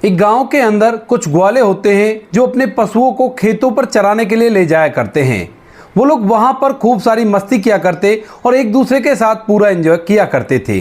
एक गांव के अंदर कुछ ग्वाले होते हैं जो अपने पशुओं को खेतों पर चराने के लिए ले जाया करते हैं। वो लोग वहां पर खूब सारी मस्ती किया करते और एक दूसरे के साथ पूरा एंजॉय किया करते थे।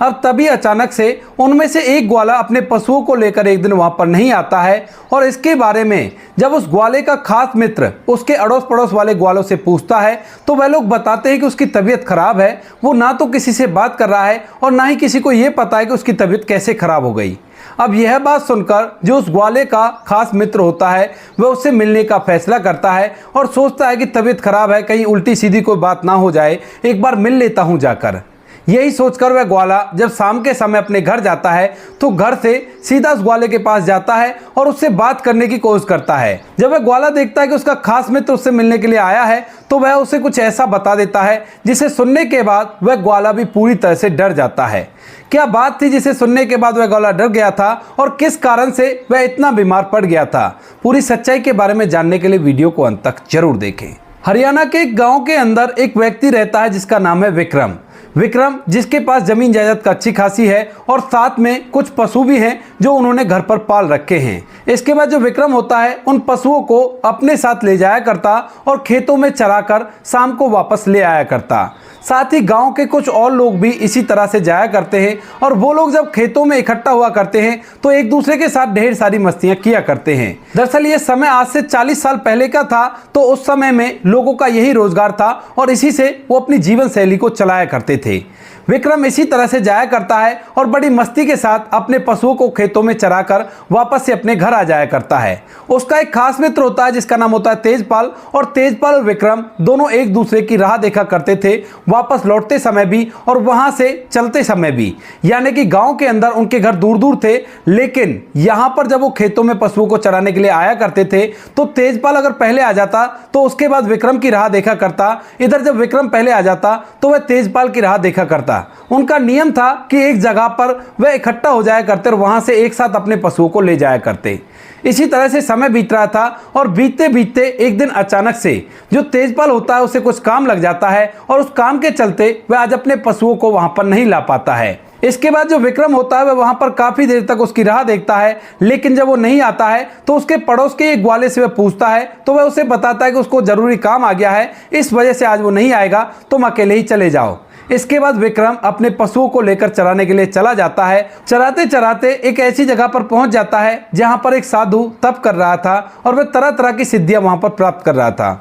अब तभी अचानक से उनमें से एक ग्वाला अपने पशुओं को लेकर एक दिन वहां पर नहीं आता है और इसके बारे में जब उस ग्वाले का खास मित्र उसके अड़ोस पड़ोस वाले ग्वालों से पूछता है तो वह लोग बताते हैं कि उसकी तबीयत खराब है। वो ना तो किसी से बात कर रहा है और ना ही किसी को ये पता है कि उसकी तबीयत कैसे खराब हो गई। अब यह बात सुनकर जो उस ग्वाले का खास मित्र होता है वह उससे मिलने का फैसला करता है और सोचता है कि तबीयत खराब है, कहीं उल्टी सीधी कोई बात ना हो जाए, एक बार मिल लेता हूं जाकर। यही सोचकर वह ग्वाला जब शाम के समय अपने घर जाता है तो घर से सीधा उस ग्वाले के पास जाता है और उससे बात करने की कोशिश करता है। जब वह ग्वाला देखता है कि उसका खास मित्र उससे मिलने के लिए आया है तो वह उसे कुछ ऐसा बता देता है जिसे सुनने के बाद वह ग्वाला भी पूरी तरह से डर जाता है। क्या बात थी जिसे सुनने के बाद वह ग्वाला डर गया था और किस कारण से वह इतना बीमार पड़ गया था? पूरी सच्चाई के बारे में जानने के लिए वीडियो को अंत तक जरूर देखें। हरियाणा के एक गांव के अंदर एक व्यक्ति रहता है जिसका नाम है विक्रम। विक्रम जिसके पास जमीन जायदाद का अच्छी खासी है और साथ में कुछ पशु भी हैं जो उन्होंने घर पर पाल रखे हैं। इसके बाद जो विक्रम होता है उन पशुओं को अपने साथ ले जाया करता और खेतों में चराकर शाम को वापस ले आया करता। साथ ही गांव के कुछ और लोग भी इसी तरह से जाया करते हैं और वो लोग जब खेतों में इकट्ठा हुआ करते हैं तो एक दूसरे के साथ ढेर सारी मस्तियां किया करते हैं। दरअसल ये समय आज से 40 साल पहले का था, तो उस समय में लोगों का यही रोजगार था और इसी से वो अपनी जीवन शैली को चलाया करते थे। विक्रम इसी तरह से जाया करता है और बड़ी मस्ती के साथ अपने पशुओं को खेतों में चराकर वापस से अपने घर आ जाया करता है। उसका एक खास मित्र होता है जिसका नाम होता है तेजपाल, और तेजपाल और विक्रम दोनों एक दूसरे की राह देखा करते थे, वापस लौटते समय भी और वहां से चलते समय भी। यानी कि गांव के अंदर उनके घर दूर दूर थे, लेकिन यहां पर जब वो खेतों में पशुओं को चराने के लिए आया करते थे तो तेजपाल अगर पहले आ जाता तो उसके बाद विक्रम की राह देखा करता। इधर जब विक्रम पहले आ जाता तो वह तेजपाल की राह देखा करता। उनका नियम था कि एक जगह पर वह इकट्ठा हो जाया करते और वहां से एक साथ अपने पशुओं को ले जाया करते। इसी तरह से समय बीत रहा था और बीतते बीतते एक दिन अचानक से जो तेजपाल होता है उसे कुछ काम लग जाता है और उस काम के चलते वह आज अपने पशुओं को वहां पर नहीं ला पाता है। इसके बाद जो विक्रम होता है वह वहां पर काफी देर तक उसकी राह देखता है, लेकिन जब वो नहीं आता है तो उसके पड़ोस के एक ग्वाले से वह पूछता है तो वह उसे बताता है कि उसको जरूरी काम आ गया है, इस वजह से आज वो नहीं आएगा, तुम अकेले ही चले जाओ। इसके बाद विक्रम अपने पशुओं को लेकर चराने के लिए चला जाता है। चराते चराते एक ऐसी जगह पर पहुंच जाता है जहां पर एक साधु तप कर रहा था और वह तरह तरह की सिद्धियां वहां पर प्राप्त कर रहा था।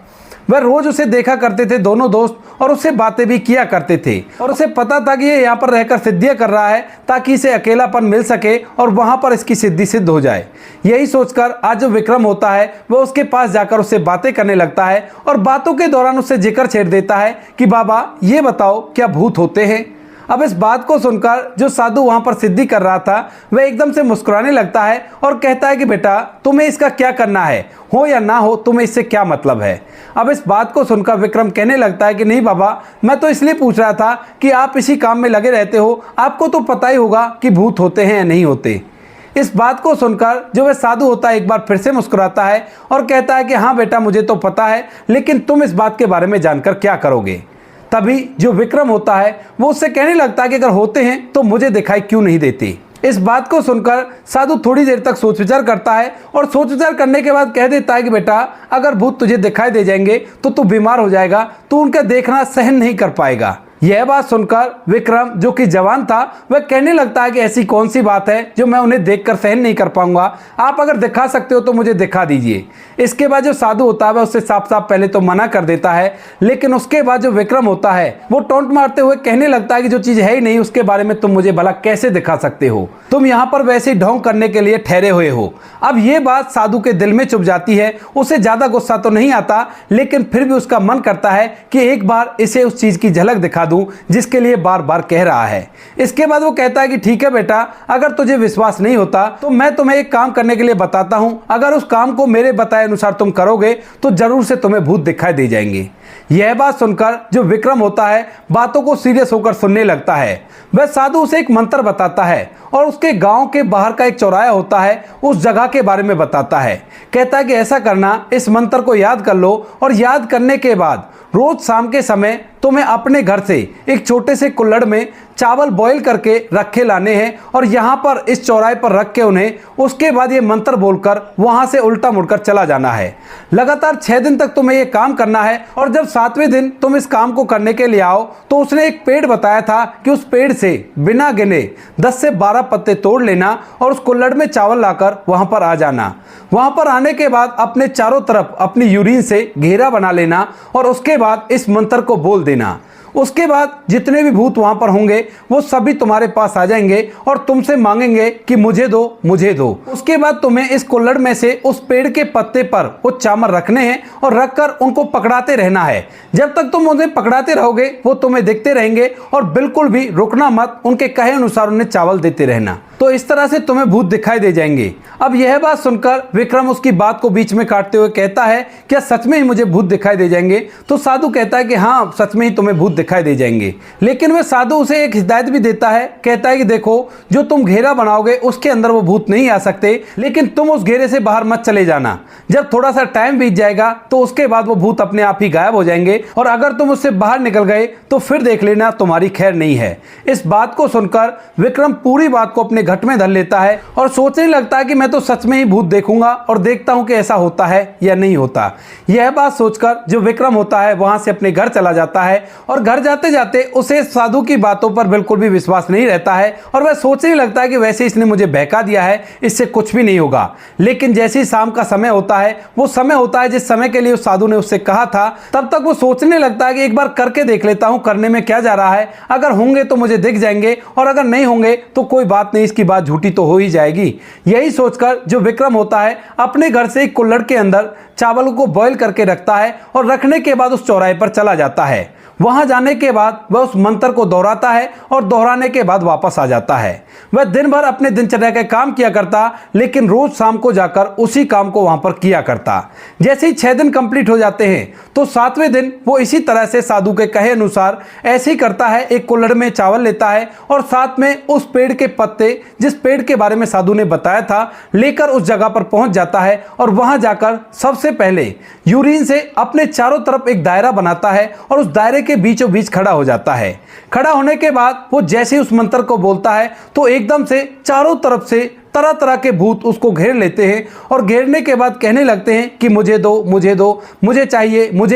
वह रोज उसे देखा करते थे दोनों दोस्त और उससे बातें भी किया करते थे और उसे पता था कि ये यहाँ पर रहकर सिद्धियां कर रहा है ताकि इसे अकेलापन मिल सके और वहां पर इसकी सिद्धि सिद्ध हो जाए। यही सोचकर आज जो विक्रम होता है वह उसके पास जाकर उससे बातें करने लगता है और बातों के दौरान उससे जिक्र छेड़ देता है कि बाबा ये बताओ क्या भूत होते हैं। अब इस बात को सुनकर जो साधु वहां पर सिद्धि कर रहा था वह एकदम से मुस्कुराने लगता है और कहता है कि बेटा तुम्हें इसका क्या करना है, हो या ना हो तुम्हें इससे क्या मतलब है। अब इस बात को सुनकर विक्रम कहने लगता है कि नहीं बाबा, मैं तो इसलिए पूछ रहा था कि आप इसी काम में लगे रहते हो, आपको तो पता ही होगा कि भूत होते हैं या नहीं होते। इस बात को सुनकर जो वह साधु होता है एक बार फिर से मुस्कुराता है और कहता है कि हाँ बेटा मुझे तो पता है, लेकिन तुम इस बात के बारे में जानकर क्या करोगे। तभी जो विक्रम होता है वो उससे कहने लगता है कि अगर होते हैं तो मुझे दिखाई क्यों नहीं देती। इस बात को सुनकर साधु थोड़ी देर तक सोच विचार करता है और सोच विचार करने के बाद कह देता है कि बेटा अगर भूत तुझे दिखाई दे जाएंगे तो तू बीमार हो जाएगा, तू उनका देखना सहन नहीं कर पाएगा। यह बात सुनकर विक्रम जो कि जवान था वह कहने लगता है कि ऐसी कौन सी बात है जो मैं उन्हें देखकर सहन नहीं कर पाऊंगा, आप अगर दिखा सकते हो तो मुझे दिखा दीजिए। इसके बाद जो साधु होता है वह उससे साफ साफ पहले तो मना कर देता है, लेकिन उसके बाद जो विक्रम होता है वो टोंट मारते हुए कहने लगता है कि जो चीज है ही नहीं उसके बारे में तुम मुझे भला कैसे दिखा सकते हो, तुम यहाँ पर वैसे ही ढोंग करने के लिए ठहरे हुए हो। अब ये बात साधु के दिल में चुभ जाती है। उसे ज्यादा गुस्सा तो नहीं आता, लेकिन फिर भी उसका मन करता है कि एक बार इसे उस चीज की झलक दिखा दूं जिसके लिए बार बार कह रहा है। इसके बाद वो कहता है कि ठीक है बेटा, अगर तुझे विश्वास नहीं होता तो मैं तुम्हें एक काम करने के लिए बताता हूं, अगर उस काम को मेरे बताए अनुसार तुम करोगे तो जरूर से तुम्हें भूत दिखाई दे जाएंगे। यह बात सुनकर जो विक्रम होता है बातों को सीरियस होकर सुनने लगता है। वह साधु उसे एक मंत्र बताता है और उसके गांव के बाहर का एक चौराहा होता है उस जगह के बारे में बताता है। कहता है कि ऐसा करना, इस मंत्र को याद कर लो और याद करने के बाद रोज शाम के समय तुम्हें अपने घर से एक छोटे से कुल्हड़ में चावल बॉईल करके रखे लाने हैं और यहाँ पर इस चौराहे पर रख के उन्हें उसके बाद ये मंत्र बोलकर वहाँ से उल्टा मुड़कर चला जाना है। लगातार 6 दिन तक तुम्हें ये काम करना है और जब 7वें दिन तुम इस काम को करने के लिए आओ तो उसने एक पेड़ बताया था कि उस पेड़ से बिना गिने 10 से 12 पत्ते तोड़ लेना और उस कुल्हड़ में चावल लाकर वहाँ पर आ जाना। वहाँ पर आने के बाद अपने चारों तरफ अपनी यूरिन से घेरा बना लेना और उसके बाद इस मंत्र को बोल देना। उसके बाद जितने भी भूत वहां पर होंगे वो सभी तुम्हारे पास आ जाएंगे और तुमसे मांगेंगे कि मुझे दो मुझे दो। उसके बाद तुम्हें इस कुल्हड़ में से उस पेड़ के पत्ते पर वो चावल रखने हैं और रखकर उनको पकड़ाते रहना है। जब तक तुम उन्हें पकड़ाते रहोगे वो तुम्हें देखते रहेंगे और बिल्कुल भी रुकना मत, उनके कहे अनुसार उन्हें चावल देते रहना। तो इस तरह से तुम्हें भूत दिखाई दे जाएंगे। अब यह बात सुनकर विक्रम उसकी बात को बीच में काटते हुए कहता है, क्या सच में ही मुझे भूत दिखाई दे जाएंगे? तो साधु कहता है कि हाँ, सच में ही तुम्हें भूत दिखाई दे जाएंगे। लेकिन वह साधु उसे एक हिदायत भी देता है। कहता है कि देखो, जो तुम घेरा बनाओगे उसके अंदर वो भूत नहीं आ सकते, लेकिन तुम उस घेरे से बाहर मत चले जाना। जब थोड़ा सा टाइम बीत जाएगा तो उसके बाद वो भूत अपने आप ही गायब हो जाएंगे और अगर तुम उससे बाहर निकल गए तो फिर देख लेना तुम्हारी खैर नहीं है। इस बात को सुनकर विक्रम पूरी बात को अपने घट में धर लेता है और सोचने लगता है कि मैं तो सच में ही भूत देखूंगा और देखता हूं कि ऐसा होता है या नहीं होता। यह बात सोचकर जो विक्रम होता है वहां से अपने घर चला जाता है और घर जाते जाते उसे साधु की बातों पर बिल्कुल भी विश्वास नहीं रहता है और वह सोचने लगता है कि वैसे इसने मुझे बहका दिया है, इससे कुछ भी नहीं होगा। लेकिन जैसे ही शाम का समय होता है, वो समय होता है जिस समय के लिए उस साधु ने उससे कहा था, तब तक वो सोचने लगता है कि एक बार करके देख लेता हूं, करने में क्या जा रहा है। अगर होंगे तो मुझे दिख जाएंगे और अगर नहीं होंगे तो कोई बात नहीं, इसकी बात झूठी तो हो ही जाएगी। यही सोचकर जो विक्रम होता है अपने घर से एक कुल्हड़ के अंदर चावल को बॉईल करके रखता है और रखने के बाद उस चौराहे पर चला जाता है। वहां जाने के बाद वह उस मंत्र को दोहराता है और दोहराने के बाद वापस आ जाता है। वह दिन भर अपने दिनचर्या के काम किया करता, लेकिन रोज शाम को जाकर उसी काम को वहां पर किया करता। जैसे ही 6 दिन कंप्लीट हो जाते हैं तो 7वें दिन वो इसी तरह से साधु के कहे अनुसार ऐसे ही करता है। एक कुल्हड़ में चावल लेता है और साथ में उस पेड़ के पत्ते, जिस पेड़ के बारे में साधु ने बताया था, लेकर उस जगह पर पहुंच जाता है और वहां जाकर सबसे पहले यूरिन से अपने चारों तरफ एक दायरा बनाता है और उस दायरे के बीचों बीच खड़ा हो जाता है। खड़ा होने के बाद वो जैसे ही उस मंत्र को बोलता है तो एकदम से चारों तरफ से तरह तरह के भूत उसको घेर लेते हैं और घेरने के बाद कहने लगते हैं कि मुझे दो मुझे दो, मुझे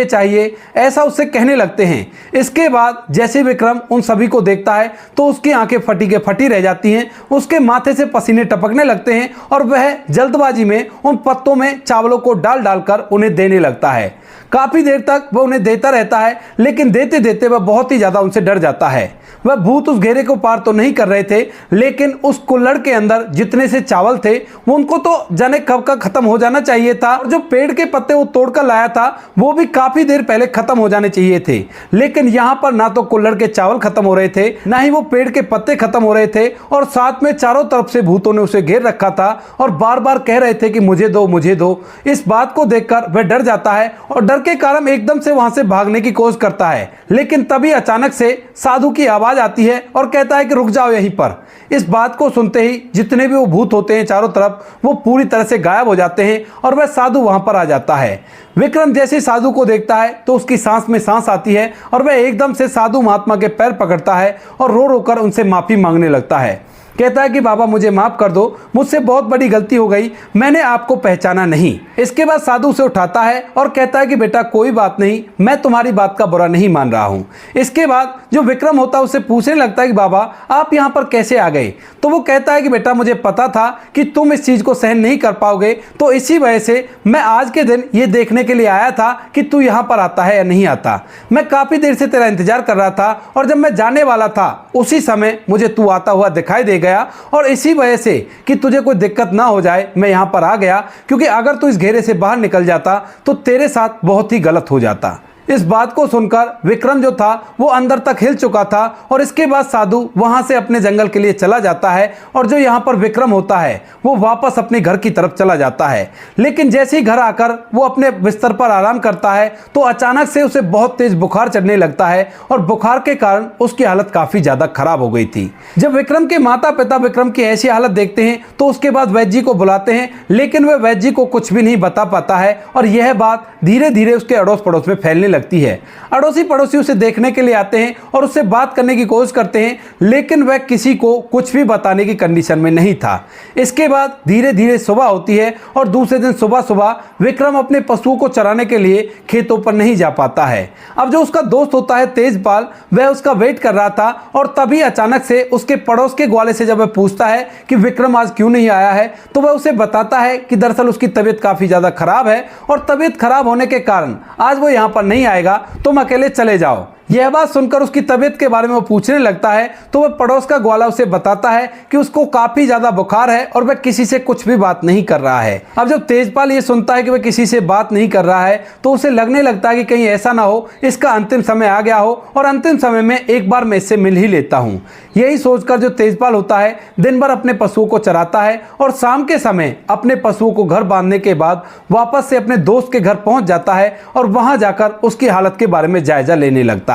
चाहिए, ऐसा उससे कहने लगते हैं। इसके बाद जैसे विक्रम उन सभी को देखता है तो उसकी आंखें फटी के फटी रह जाती हैं, उसके माथे से पसीने टपकने लगते हैं और वह जल्दबाजी में उन पत्तों में चावलों को डाल डालकर उन्हें देने लगता है। काफी देर तक वह उन्हें देता रहता है, लेकिन देते देते वह बहुत ही ज्यादा उनसे डर जाता है। वह भूत उस घेरे को पार तो नहीं कर रहे थे, लेकिन उस कुल्हड़ के अंदर जितने से चावल थे वो उनको तो जाने कब का खत्म हो जाना चाहिए था और जो पेड़ के पत्ते वो तोड़कर लाया था वो भी काफी देर पहले खत्म हो जाने चाहिए थे। लेकिन यहाँ पर ना तो कुल्हड़ के चावल खत्म हो रहे थे, ना ही वो पेड़ के पत्ते खत्म हो रहे थे और साथ में चारों तरफ से भूतों ने उसे घेर रखा था और बार बार कह रहे थे कि मुझे दो मुझे दो। इस बात को देखकर वह डर जाता है और डर के कारण एकदम से वहां से भागने की कोशिश करता है, लेकिन तभी अचानक से साधु की आवाज आती है और कहता है कि रुक जाओ यहीं पर। इस बात को सुनते ही जितने भी वो भूत होते हैं चारों तरफ, वो पूरी तरह से गायब हो जाते हैं और वह साधु वहां पर आ जाता है। विक्रम जैसे साधु को देखता है तो उसकी सांस में सांस आती है और वह एकदम से साधु महात्मा के पैर पकड़ता है और रो रो कर उनसे माफी मांगने लगता है। कहता है कि बाबा मुझे माफ कर दो, मुझसे बहुत बड़ी गलती हो गई, मैंने आपको पहचाना नहीं। इसके बाद साधु उसे उठाता है और कहता है कि बेटा कोई बात नहीं, मैं तुम्हारी बात का बुरा नहीं मान रहा हूँ। इसके बाद जो विक्रम होता है उससे पूछने लगता है कि बाबा आप यहाँ पर कैसे आ गए? तो वो कहता है कि बेटा मुझे पता था कि तुम इस चीज को सहन नहीं कर पाओगे, तो इसी वजह से मैं आज के दिन ये देखने के लिए आया था कि तू यहाँ पर आता है या नहीं आता। मैं काफी देर से तेरा इंतजार कर रहा था और जब मैं जाने वाला था उसी समय मुझे तू आता हुआ दिखाई दे गया और इसी वजह से कि तुझे कोई दिक्कत ना हो जाए मैं यहां पर आ गया, क्योंकि अगर तू इस घेरे से बाहर निकल जाता तो तेरे साथ बहुत ही गलत हो जाता। इस बात को सुनकर विक्रम जो था वो अंदर तक हिल चुका था और इसके बाद साधु वहां से अपने जंगल के लिए चला जाता है और जो यहाँ पर विक्रम होता है वो वापस अपने घर की तरफ चला जाता है। लेकिन जैसे ही घर आकर वो अपने बिस्तर पर आराम करता है तो अचानक से उसे बहुत तेज बुखार चढ़ने लगता है और बुखार के कारण उसकी हालत काफी ज्यादा खराब हो गई थी। जब विक्रम के माता पिता विक्रम की ऐसी हालत देखते हैं तो उसके बाद वैद्य जी को बुलाते हैं, लेकिन वह वैद्य जी को कुछ भी नहीं बता पाता है और यह बात धीरे धीरे उसके अड़ोस पड़ोस में फैलने लगती है। अड़ोसी पड़ोसी उसे देखने के लिए आते हैं और उससे बात करने की कोशिश करते हैं, लेकिन वह किसी को कुछ भी बताने की कंडीशन में नहीं था। इसके बाद धीरे धीरे सुबह होती है और दूसरे दिन सुबह सुबह विक्रम अपने पशुओं को चराने के लिए खेतों पर नहीं जा पाता है। अब जो उसका दोस्त होता है तेजपाल, वह उसका वेट कर रहा था और तभी अचानक से उसके पड़ोस के ग्वाले से जब वह पूछता है कि विक्रम आज क्यों नहीं आया है, तो वह उसे बताता है कि दरअसल उसकी तबीयत काफी ज्यादा खराब है और तबीयत खराब होने के कारण आज वो यहाँ पर नहीं आएगा, तुम अकेले चले जाओ। यह बात सुनकर उसकी तबीयत के बारे में वो पूछने लगता है तो वह पड़ोस का ग्वाला उसे बताता है कि उसको काफी ज्यादा बुखार है और वह किसी से कुछ भी बात नहीं कर रहा है। अब जब तेजपाल ये सुनता है कि वह किसी से बात नहीं कर रहा है तो उसे लगने लगता है कि कहीं ऐसा ना हो इसका अंतिम समय आ गया हो और अंतिम समय में एक बार मैं इससे मिल ही लेता हूँ। यही सोचकर जो तेजपाल होता है दिन भर अपने पशुओं को चराता है और शाम के समय अपने पशुओं को घर बांधने के बाद वापस से अपने दोस्त के घर पहुंच जाता है और वहां जाकर उसकी हालत के बारे में जायजा लेने लगता है।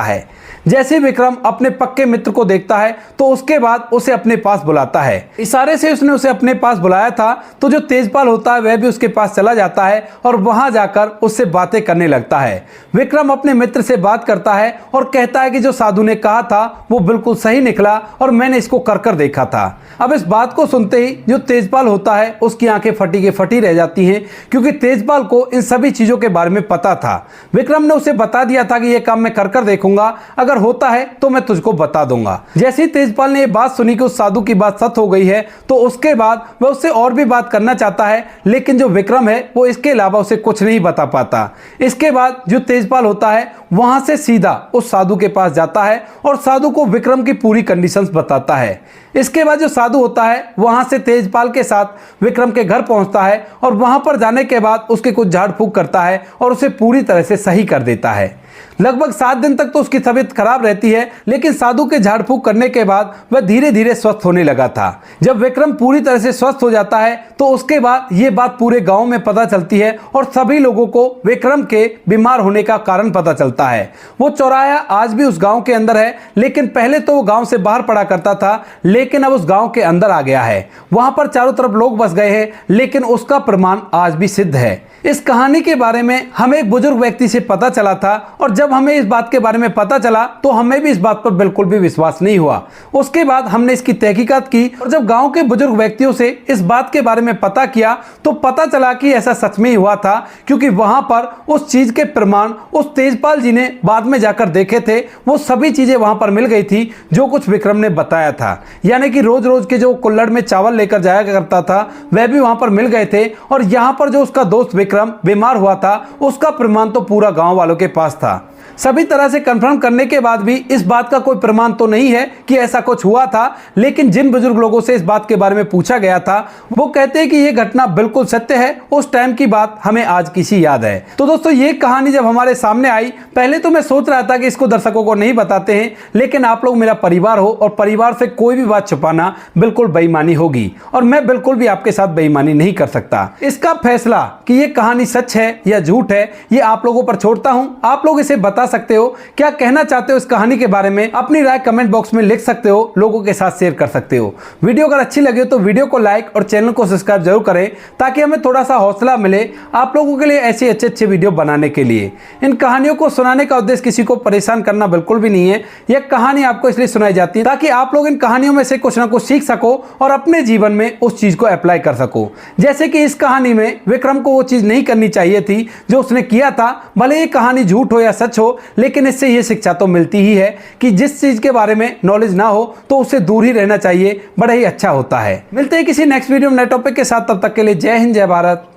जैसे विक्रम अपने पक्के मित्र को देखता है तो उसके बाद उसे अपने पास बुलाता है। इशारे से उसने उसे अपने पास बुलाया था तो जो तेजपाल होता है वह भी उसके पास चला जाता है और वहां जाकर उससे बातें करने लगता है। विक्रम अपने मित्र से बात करता है और कहता है कि जो साधु ने कहा था वो बिल्कुल सही निकला और मैंने इसको कर कर देखा था। अब इस बात को सुनते ही जो तेजपाल होता है उसकी आंखें फटी के फटी रह जाती हैं, क्योंकि तेजपाल को इन सभी चीजों के बारे में पता था। विक्रम ने उसे बता दिया था कि यह काम मैं कर कर देखूंगा, अगर होता है तो मैं तुझको बता दूंगा। जैसे ही तेजपाल ने यह बात सुनी कि उस साधु की बात सच हो गई है तो उसके बाद वह उससे और भी बात करना चाहता है, लेकिन जो विक्रम है वो इसके अलावा उसे कुछ नहीं बता पाता। इसके बाद जो तेजपाल होता है वहां से सीधा उस साधु के पास जाता है और साधु को विक्रम की पूरी कंडीशंस बताता है। इसके बाद जो साधु होता है वहां से तेजपाल के साथ विक्रम के घर पहुंचता है और वहां पर जाने के बाद उसके कुछ झाड़ फूक करता है और उसे पूरी तरह से सही कर देता है। लगभग 7 दिन तक तो उसकी तबीयत खराब रहती है, लेकिन साधु के झाड़ फूक करने के बाद वह धीरे धीरे स्वस्थ होने लगा था। जब विक्रम पूरी तरह से स्वस्थ हो जाता है तो उसके बाद ये बात पूरे गांव में पता चलती है और सभी लोगों को विक्रम के बीमार होने का कारण पता चलता है। वो चौराहा आज भी उस गांव के अंदर है, लेकिन पहले तो वो गांव से बाहर पड़ा करता था, लेकिन अब उस गांव के अंदर आ गया है। वहां पर चारों तरफ लोग बस गए हैं, लेकिन उसका प्रमाण आज भी सिद्ध है। इस कहानी के बारे में हमें एक बुजुर्ग व्यक्ति से पता चला था और जब हमें इस बात के बारे में पता चला तो हमें भी इस बात पर बिल्कुल भी विश्वास नहीं हुआ। उसके बाद हमने इसकी तहकीकात की और जब गांव के बुजुर्ग व्यक्तियों से इस बात के बारे में पता किया तो पता चला कि ऐसा सच में ही हुआ था, क्योंकि वहां पर उस चीज के प्रमाण उस तेजपाल जी ने बाद में जाकर देखे थे। वो सभी चीजें वहां पर मिल गई थी जो कुछ विक्रम ने बताया था, यानी कि रोज रोज के जो कुल्हड़ में चावल लेकर जाया करता था वह भी वहां पर मिल गए थे। और यहां पर जो उसका दोस्त विक्रम बीमार हुआ था उसका प्रमाण तो पूरा गांव वालों के पास था। सभी तरह से कंफर्म करने के बाद भी इस बात का कोई प्रमाण तो नहीं है कि ऐसा कुछ हुआ था, लेकिन जिन बुजुर्ग लोगों से इस बात के बारे में पूछा गया था वो कहते हैं कि यह घटना बिल्कुल सत्य है। उस टाइम की बात हमें आज किसी याद है। तो दोस्तों ये कहानी जब हमारे सामने आई, पहले तो मैं सोच रहा था कि इसको दर्शकों को नहीं बताते हैं, लेकिन आप लोग मेरा परिवार हो और परिवार से कोई भी बात छुपाना बिल्कुल बेईमानी होगी और मैं बिल्कुल भी आपके साथ बेईमानी नहीं कर सकता। इसका फैसला कि यह कहानी सच है या झूठ है ये आप लोगों पर छोड़ता हूं। आप लोग इसे बता सकते हो, क्या कहना चाहते हो इस कहानी के बारे में अपनी राय कमेंट बॉक्स में लिख सकते हो, लोगों के साथ शेयर कर सकते हो। वीडियो अगर अच्छी लगे तो वीडियो को लाइक और चैनल को सब्सक्राइब जरूर करें ताकि हमें थोड़ा सा हौसला मिले आप लोगों के लिए ऐसे अच्छे वीडियो बनाने के लिए। इन कहानियों को सुनाने का उद्देश्य किसी को परेशान करना बिल्कुल भी नहीं है। यह कहानी आपको इसलिए सुनाई जाती है ताकि आप लोग इन कहानियों में से कुछ ना कुछ सीख सको और अपने जीवन में उस चीज को अप्लाई कर सको। जैसे कि इस कहानी में विक्रम को वो चीज नहीं करनी चाहिए थी जो उसने किया था। भले ये कहानी झूठ हो या सच हो, लेकिन इससे ये शिक्षा तो मिलती ही है कि जिस चीज के बारे में नॉलेज ना हो तो उससे दूर ही रहना चाहिए, बड़ा ही अच्छा होता है। मिलते हैं किसी नेक्स्ट वीडियो में नए टॉपिक के साथ, तब तक के लिए जय हिंद, जय भारत,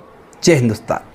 जय हिंदुस्तान।